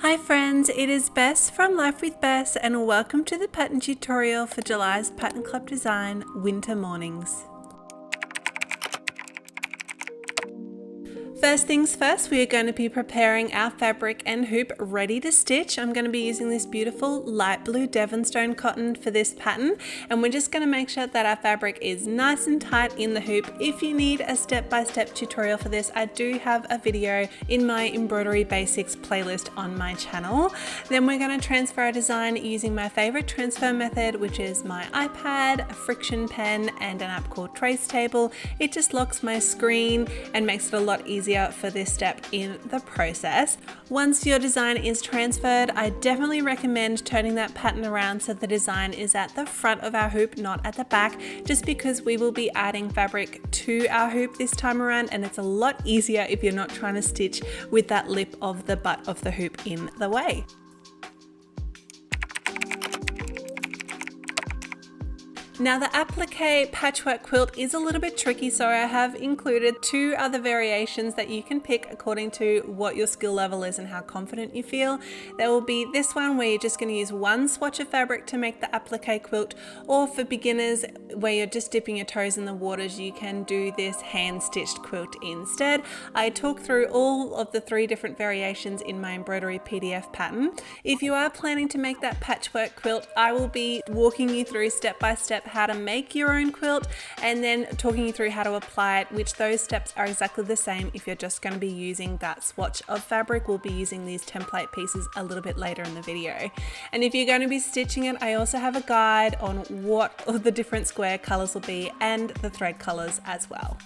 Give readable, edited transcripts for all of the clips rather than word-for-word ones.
Hi friends, it is Bess from Life with Bess and welcome to the pattern tutorial for July's Pattern Club Design Winter Mornings. First things first, we are going to be preparing our fabric and hoop ready to stitch. I'm going to be using this beautiful light blue Devonstone cotton for this pattern, and we're just going to make sure that our fabric is nice and tight in the hoop. If you need a step-by-step tutorial for this, I do have a video in my embroidery basics playlist on my channel. Then we're going to transfer our design using my favorite transfer method, which is my iPad, a friction pen, and an app called Trace Table. It just locks my screen and makes it a lot easier for this step in the process. Once your design is transferred, I definitely recommend turning that pattern around so the design is at the front of our hoop, not at the back, just because we will be adding fabric to our hoop this time around, and it's a lot easier if you're not trying to stitch with that lip of the butt of the hoop in the way. Now the applique patchwork quilt is a little bit tricky, so I have included two other variations that you can pick according to what your skill level is and how confident you feel. There will be this one where you're just going to use one swatch of fabric to make the applique quilt, or for beginners where you're just dipping your toes in the waters, you can do this hand-stitched quilt instead. I talk through all of the three different variations in my embroidery PDF pattern. If you are planning to make that patchwork quilt, I will be walking you through step by step how to make your own quilt and then talking you through how to apply it, which those steps are exactly the same if you're just going to be using that swatch of fabric. We'll be using these template pieces a little bit later in the video. And if you're going to be stitching it, I also have a guide on what the different square colors will be and the thread colors as well.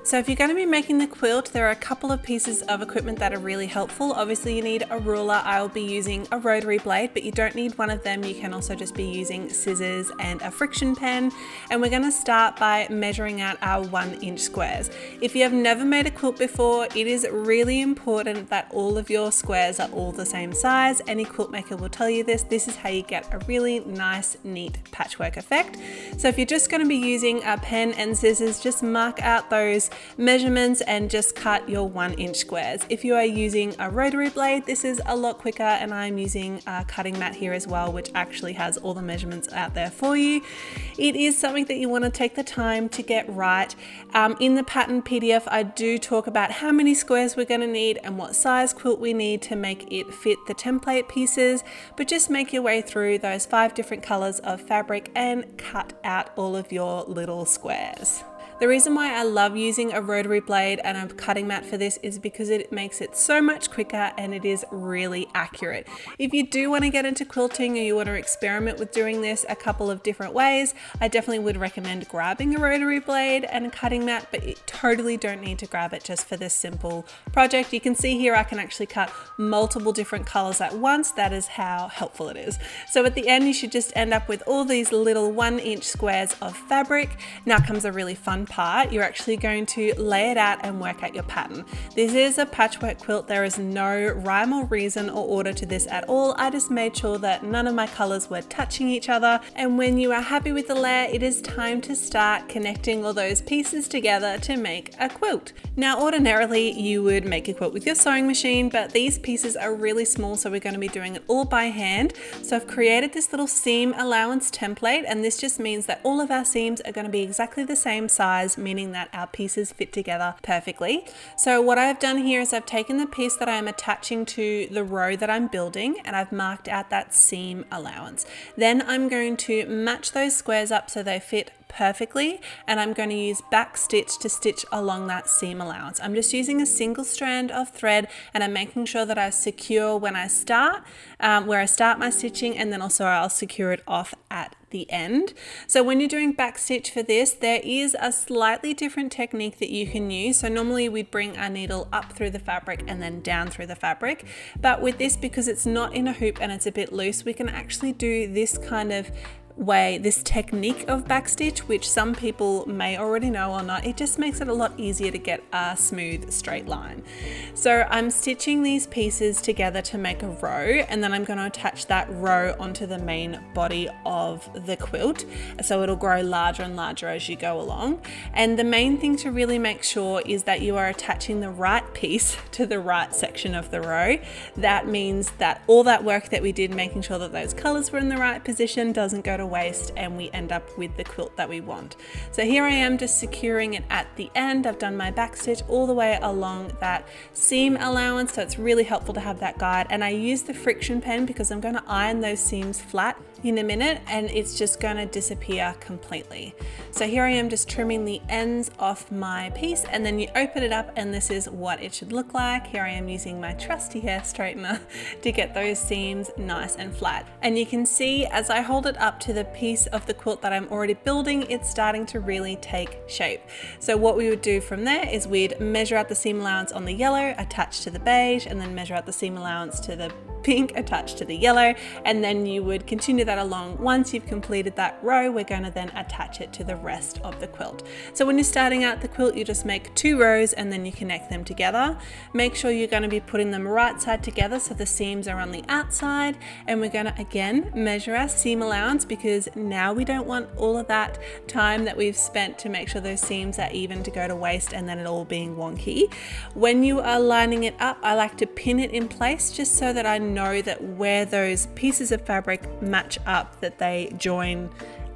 So if you're going to be making the quilt, there are a couple of pieces of equipment that are really helpful. Obviously you need a ruler. I will be using a rotary blade, but you don't need one of them. You can also just be using scissors and a friction pen. And we're going to start by measuring out our 1-inch squares. If you have never made a quilt before, it is really important that all of your squares are all the same size. Any quilt maker will tell you this. This is how you get a really nice, neat patchwork effect. So if you're just going to be using a pen and scissors, just mark out those measurements and just cut your 1-inch squares. If you are using a rotary blade, this is a lot quicker, and I'm using a cutting mat here as well, which actually has all the measurements out there for you. It is something that you want to take the time to get right. In the pattern PDF, I do talk about how many squares we're going to need and what size quilt we need to make it fit the template pieces, but just make your way through those 5 different colors of fabric and cut out all of your little squares. The reason why I love using a rotary blade and a cutting mat for this is because it makes it so much quicker and it is really accurate. If you do want to get into quilting or you want to experiment with doing this a couple of different ways, I definitely would recommend grabbing a rotary blade and a cutting mat, but you totally don't need to grab it just for this simple project. You can see here I can actually cut multiple different colors at once. That is how helpful it is. So at the end, you should just end up with all these little 1-inch squares of fabric. Now comes a really fun part. You're actually going to lay it out and work out your pattern. This is a patchwork quilt. There is no rhyme or reason or order to this at all. I just made sure that none of my colors were touching each other. And when you are happy with the layer, it is time to start connecting all those pieces together to make a quilt. Now, ordinarily you would make a quilt with your sewing machine, but these pieces are really small, so we're going to be doing it all by hand. So I've created this little seam allowance template, and this just means that all of our seams are going to be exactly the same size, meaning that our pieces fit together perfectly. So what I've done here is I've taken the piece that I'm attaching to the row that I'm building, and I've marked out that seam allowance. Then I'm going to match those squares up so they fit perfectly, and I'm going to use back stitch to stitch along that seam allowance. I'm just using a single strand of thread, and I'm making sure that I secure when I start, where I start my stitching, and then also I'll secure it off at the end. So when you're doing back stitch for this, there is a slightly different technique that you can use. So normally we'd bring our needle up through the fabric and then down through the fabric, but with this, because it's not in a hoop and it's a bit loose, we can actually do this kind of way, this technique of backstitch, which some people may already know or not, it just makes it a lot easier to get a smooth straight line. So I'm stitching these pieces together to make a row, and then I'm going to attach that row onto the main body of the quilt, so it'll grow larger and larger as you go along. And the main thing to really make sure is that you are attaching the right piece to the right section of the row. That means that all that work that we did making sure that those colors were in the right position doesn't go to waste, and we end up with the quilt that we want. So here I am just securing it at the end. I've done my backstitch all the way along that seam allowance, so it's really helpful to have that guide. And I use the friction pen because I'm going to iron those seams flat in a minute, and it's just going to disappear completely. So here I am just trimming the ends off my piece, and then you open it up and this is what it should look like. Here I am using my trusty hair straightener to get those seams nice and flat. And you can see as I hold it up to the piece of the quilt that I'm already building, it's starting to really take shape. So what we would do from there is we'd measure out the seam allowance on the yellow attached to the beige, and then measure out the seam allowance to the pink attached to the yellow, and then you would continue that along. Once you've completed that row, we're going to then attach it to the rest of the quilt. So when you're starting out the quilt, you just make 2 rows and then you connect them together. Make sure you're going to be putting them right side together so the seams are on the outside, and we're going to again measure our seam allowance, because now we don't want all of that time that we've spent to make sure those seams are even to go to waste and then it all being wonky. When you are lining it up, I like to pin it in place just so that I know that where those pieces of fabric match up, that they join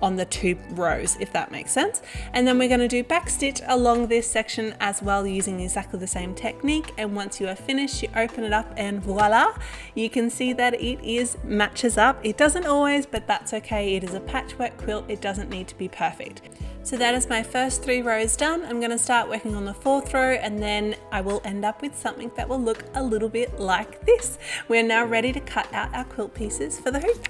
on the 2 rows, if that makes sense. And then we're going to do backstitch along this section as well, using exactly the same technique. And once you are finished, you open it up and voila, you can see that it is matches up. It doesn't always, but that's okay. It is a patchwork quilt. It doesn't need to be perfect. So that is my first 3 rows done. I'm going to start working on the 4th row, and then I will end up with something that will look a little bit like this. We're now ready to cut out our quilt pieces for the hoop.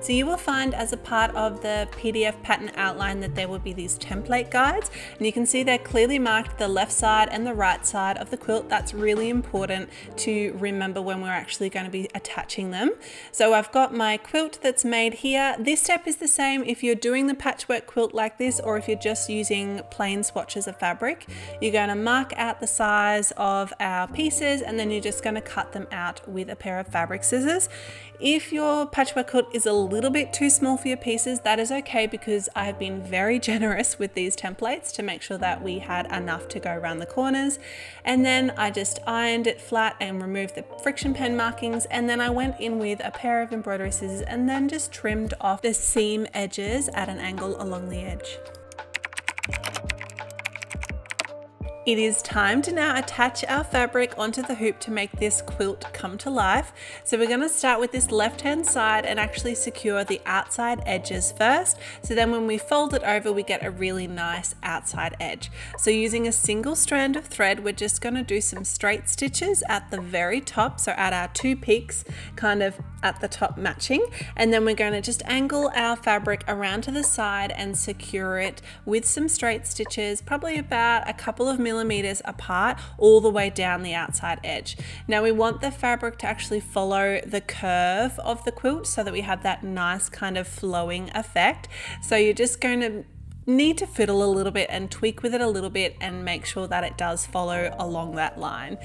So you will find as a part of the PDF pattern outline that there will be these template guides, and you can see they're clearly marked the left side and the right side of the quilt. That's really important to remember when we're actually going to be attaching them. So I've got my quilt that's made here. This step is the same if you're doing the patchwork quilt like this, or if you're just using plain swatches of fabric. You're going to mark out the size of our pieces, and then you're just going to cut them out with a pair of fabric scissors. If your patchwork quilt is a little bit too small for your pieces, that is okay, because I have been very generous with these templates to make sure that we had enough to go around the corners. And then I just ironed it flat and removed the friction pen markings, and then I went in with a pair of embroidery scissors and then just trimmed off the seam edges at an angle along the edge. It is time to now attach our fabric onto the hoop to make this quilt come to life. So we're going to start with this left-hand side and actually secure the outside edges first. So then when we fold it over, we get a really nice outside edge. So using a single strand of thread, we're just going to do some straight stitches at the very top. So at our 2 peaks, kind of at the top matching. And then we're going to just angle our fabric around to the side and secure it with some straight stitches, probably about a couple of millimeters apart, all the way down the outside edge. Now we want the fabric to actually follow the curve of the quilt so that we have that nice kind of flowing effect. So you're just going to need to fiddle a little bit and tweak with it a little bit and make sure that it does follow along that line.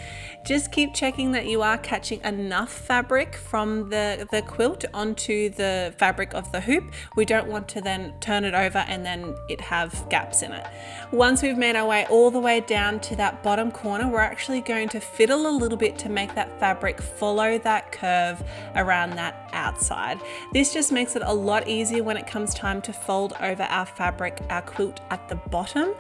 Just keep checking that you are catching enough fabric from the quilt onto the fabric of the hoop. We don't want to then turn it over and then it have gaps in it. Once we've made our way all the way down to that bottom corner, we're actually going to fiddle a little bit to make that fabric follow that curve around that outside. This just makes it a lot easier when it comes time to fold over our fabric, our quilt at the bottom.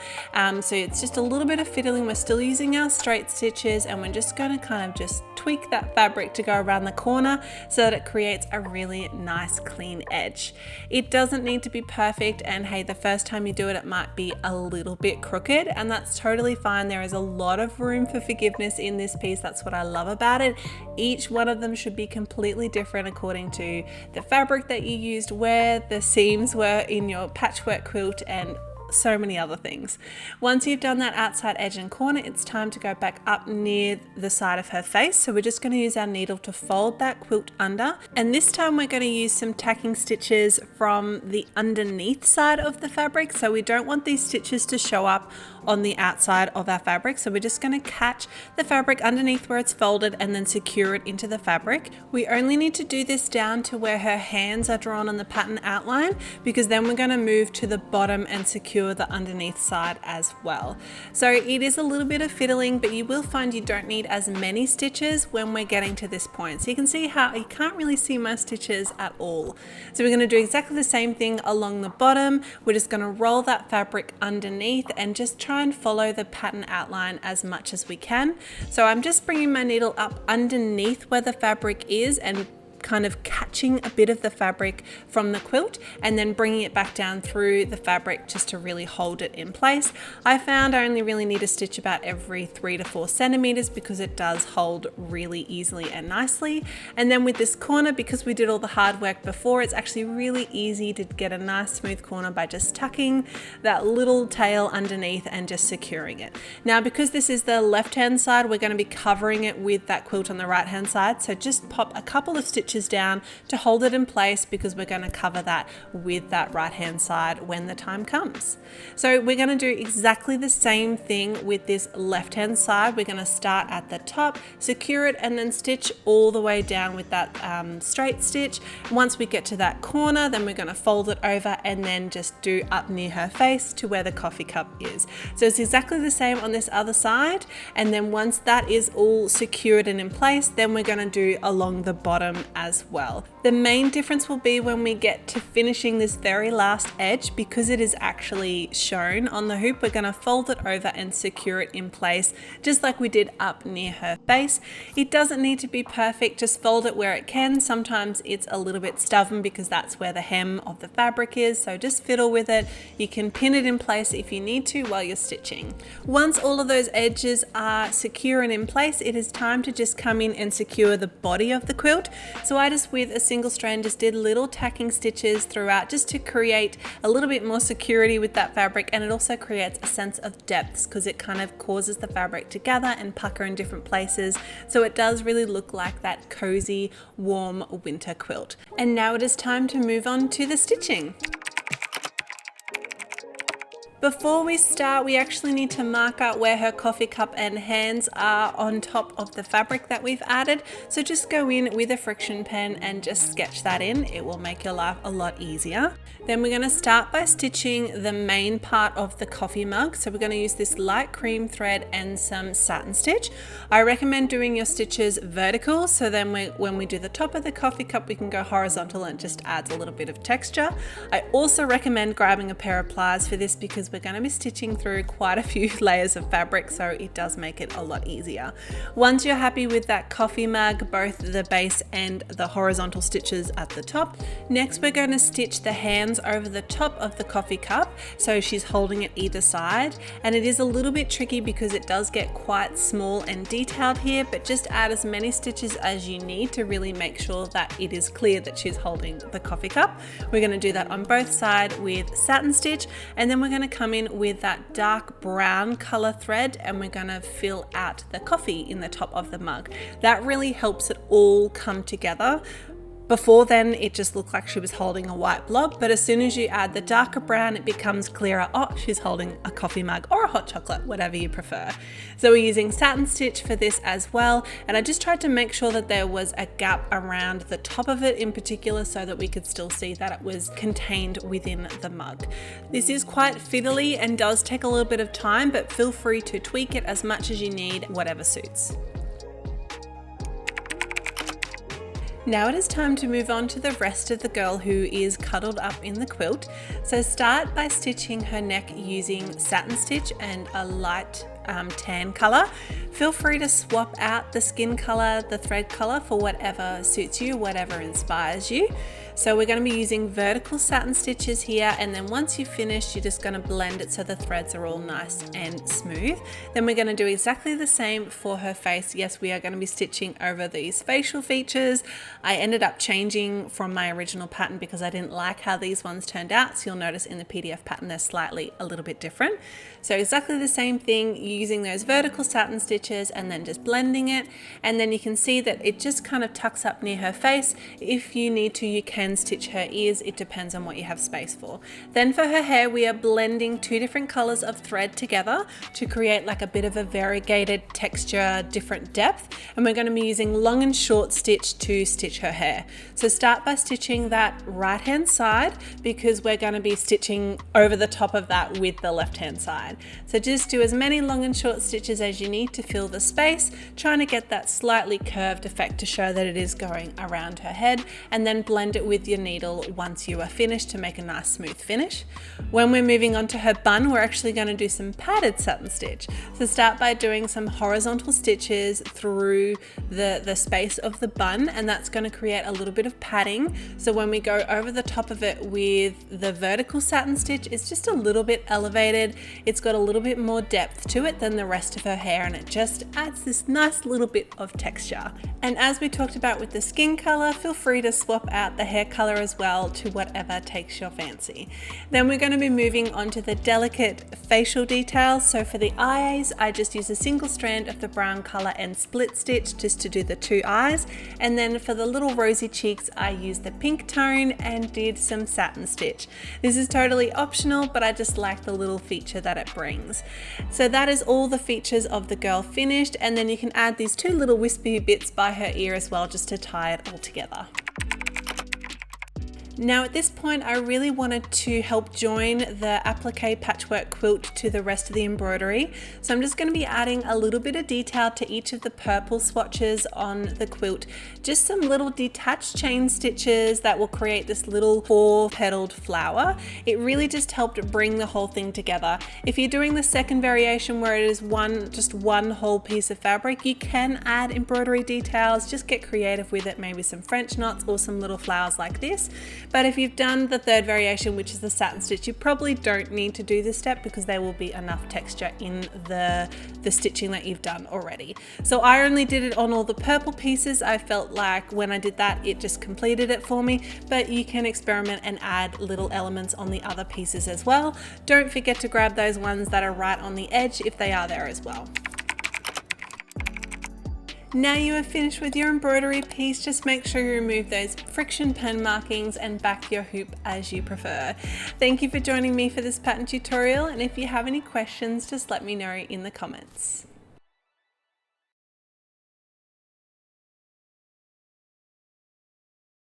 So it's just a little bit of fiddling. We're still using our straight stitches, and we're just going to kind of just tweak that fabric to go around the corner so that it creates a really nice clean edge. It doesn't need to be perfect, and hey, the first time you do it, it might be a little bit crooked, and that's totally fine. There is a lot of room for forgiveness in this piece. That's what I love about it. Each one of them should be completely different according to the fabric that you used, where the seams were in your patchwork quilt, and so many other things. Once you've done that outside edge and corner, it's time to go back up near the side of her face. So we're just going to use our needle to fold that quilt under, and this time we're going to use some tacking stitches from the underneath side of the fabric. So we don't want these stitches to show up on the outside of our fabric, so we're just going to catch the fabric underneath where it's folded and then secure it into the fabric. We only need to do this down to where her hands are drawn on the pattern outline, because then we're going to move to the bottom and secure the underneath side as well. So it is a little bit of fiddling, but you will find you don't need as many stitches when we're getting to this point. So you can see how you can't really see my stitches at all. So we're going to do exactly the same thing along the bottom. We're just going to roll that fabric underneath and just try and follow the pattern outline as much as we can. So I'm just bringing my needle up underneath where the fabric is and kind of catching a bit of the fabric from the quilt and then bringing it back down through the fabric just to really hold it in place. I found I only really need to stitch about every 3 to 4 centimeters because it does hold really easily and nicely. And then with this corner, because we did all the hard work before, it's actually really easy to get a nice smooth corner by just tucking that little tail underneath and just securing it. Now, because this is the left hand side, we're going to be covering it with that quilt on the right hand side. So just pop a couple of stitches down to hold it in place, because we're going to cover that with that right hand side when the time comes. So we're going to do exactly the same thing with this left hand side. We're going to start at the top, secure it, and then stitch all the way down with that straight stitch. Once we get to that corner, then we're going to fold it over and then just do up near her face to where the coffee cup is. So it's exactly the same on this other side, and then once that is all secured and in place, then we're going to do along the bottom as well. The main difference will be when we get to finishing this very last edge. Because it is actually shown on the hoop, we're going to fold it over and secure it in place just like we did up near her face. It doesn't need to be perfect, just fold it where it can. Sometimes it's a little bit stubborn because that's where the hem of the fabric is, so just fiddle with it. You can pin it in place if you need to while you're stitching. Once all of those edges are secure and in place, it is time to just come in and secure the body of the quilt. So I just, with a single strand, just did little tacking stitches throughout just to create a little bit more security with that fabric, and it also creates a sense of depth because it kind of causes the fabric to gather and pucker in different places, so it does really look like that cozy, warm winter quilt. And now it is time to move on to the stitching. Before we start, we actually need to mark out where her coffee cup and hands are on top of the fabric that we've added. So just go in with a friction pen and just sketch that in. It will make your life a lot easier. Then we're going to start by stitching the main part of the coffee mug. So we're going to use this light cream thread and some satin stitch. I recommend doing your stitches vertical, so then when we do the top of the coffee cup, we can go horizontal and it just adds a little bit of texture. I also recommend grabbing a pair of pliers for this because we're going to be stitching through quite a few layers of fabric, so it does make it a lot easier. Once you're happy with that coffee mug, both the base and the horizontal stitches at the top, next we're going to stitch the hands over the top of the coffee cup, so she's holding it either side. And it is a little bit tricky because it does get quite small and detailed here, but just add as many stitches as you need to really make sure that it is clear that she's holding the coffee cup. We're going to do that on both sides with satin stitch, and then we're going to come in with that dark brown color thread and we're going to fill out the coffee in the top of the mug. That really helps it all come together. Before then, it just looked like she was holding a white blob, but as soon as you add the darker brown, it becomes clearer. Oh, she's holding a coffee mug or a hot chocolate, whatever you prefer. So we're using satin stitch for this as well, and I just tried to make sure that there was a gap around the top of it in particular so that we could still see that it was contained within the mug. This is quite fiddly and does take a little bit of time, but feel free to tweak it as much as you need, whatever suits. Now it is time to move on to the rest of the girl who is cuddled up in the quilt. So start by stitching her neck using satin stitch and a light tan color. Feel free to swap out the skin color, the thread color for whatever suits you, whatever inspires you. So we're going to be using vertical satin stitches here, and then once you've finished, you're just going to blend it so the threads are all nice and smooth. Then we're going to do exactly the same for her face. Yes, we are going to be stitching over these facial features. I ended up changing from my original pattern because I didn't like how these ones turned out. So you'll notice in the PDF pattern they're slightly a little bit different. So exactly the same thing, using those vertical satin stitches and then just blending it. And then you can see that it just kind of tucks up near her face. If you need to, you can stitch her ears. It depends on what you have space for. Then for her hair, we are blending two different colors of thread together to create like a bit of a variegated texture, different depth. And we're going to be using long and short stitch to stitch her hair. So start by stitching that right hand side, because we're going to be stitching over the top of that with the left hand side. So just do as many long and short stitches as you need to fill the space, trying to get that slightly curved effect to show that it is going around her head, and then blend it with your needle once you are finished to make a nice smooth finish. When we're moving on to her bun, we're actually going to do some padded satin stitch. So start by doing some horizontal stitches through the space of the bun, and that's going to create a little bit of padding. So when we go over the top of it with the vertical satin stitch, it's just a little bit elevated. It's got a little bit more depth to it than the rest of her hair, and it just adds this nice little bit of texture. And as we talked about with the skin color, feel free to swap out the hair color as well to whatever takes your fancy. Then we're going to be moving on to the delicate facial details. So for the eyes, I just use a single strand of the brown color and split stitch just to do the two eyes. And then for the little rosy cheeks, I used the pink tone and did some satin stitch. This is totally optional, but I just like the little feature that it brings. So that is all the features of the girl finished, and then you can add these two little wispy bits by her ear as well, just to tie it all together. Now at this point, I really wanted to help join the applique patchwork quilt to the rest of the embroidery. So I'm just going to be adding a little bit of detail to each of the purple swatches on the quilt. Just some little detached chain stitches that will create this little 4-petaled flower. It really just helped bring the whole thing together. If you're doing the second variation where it is just one whole piece of fabric, you can add embroidery details, just get creative with it, maybe some French knots or some little flowers like this. But if you've done the third variation, which is the satin stitch, you probably don't need to do this step because there will be enough texture in the stitching that you've done already. So I only did it on all the purple pieces. I felt like when I did that, it just completed it for me, but you can experiment and add little elements on the other pieces as well. Don't forget to grab those ones that are right on the edge if they are there as well. Now you are finished with your embroidery piece, just make sure you remove those friction pen markings and back your hoop as you prefer. Thank you for joining me for this pattern tutorial, and if you have any questions, just let me know in the comments.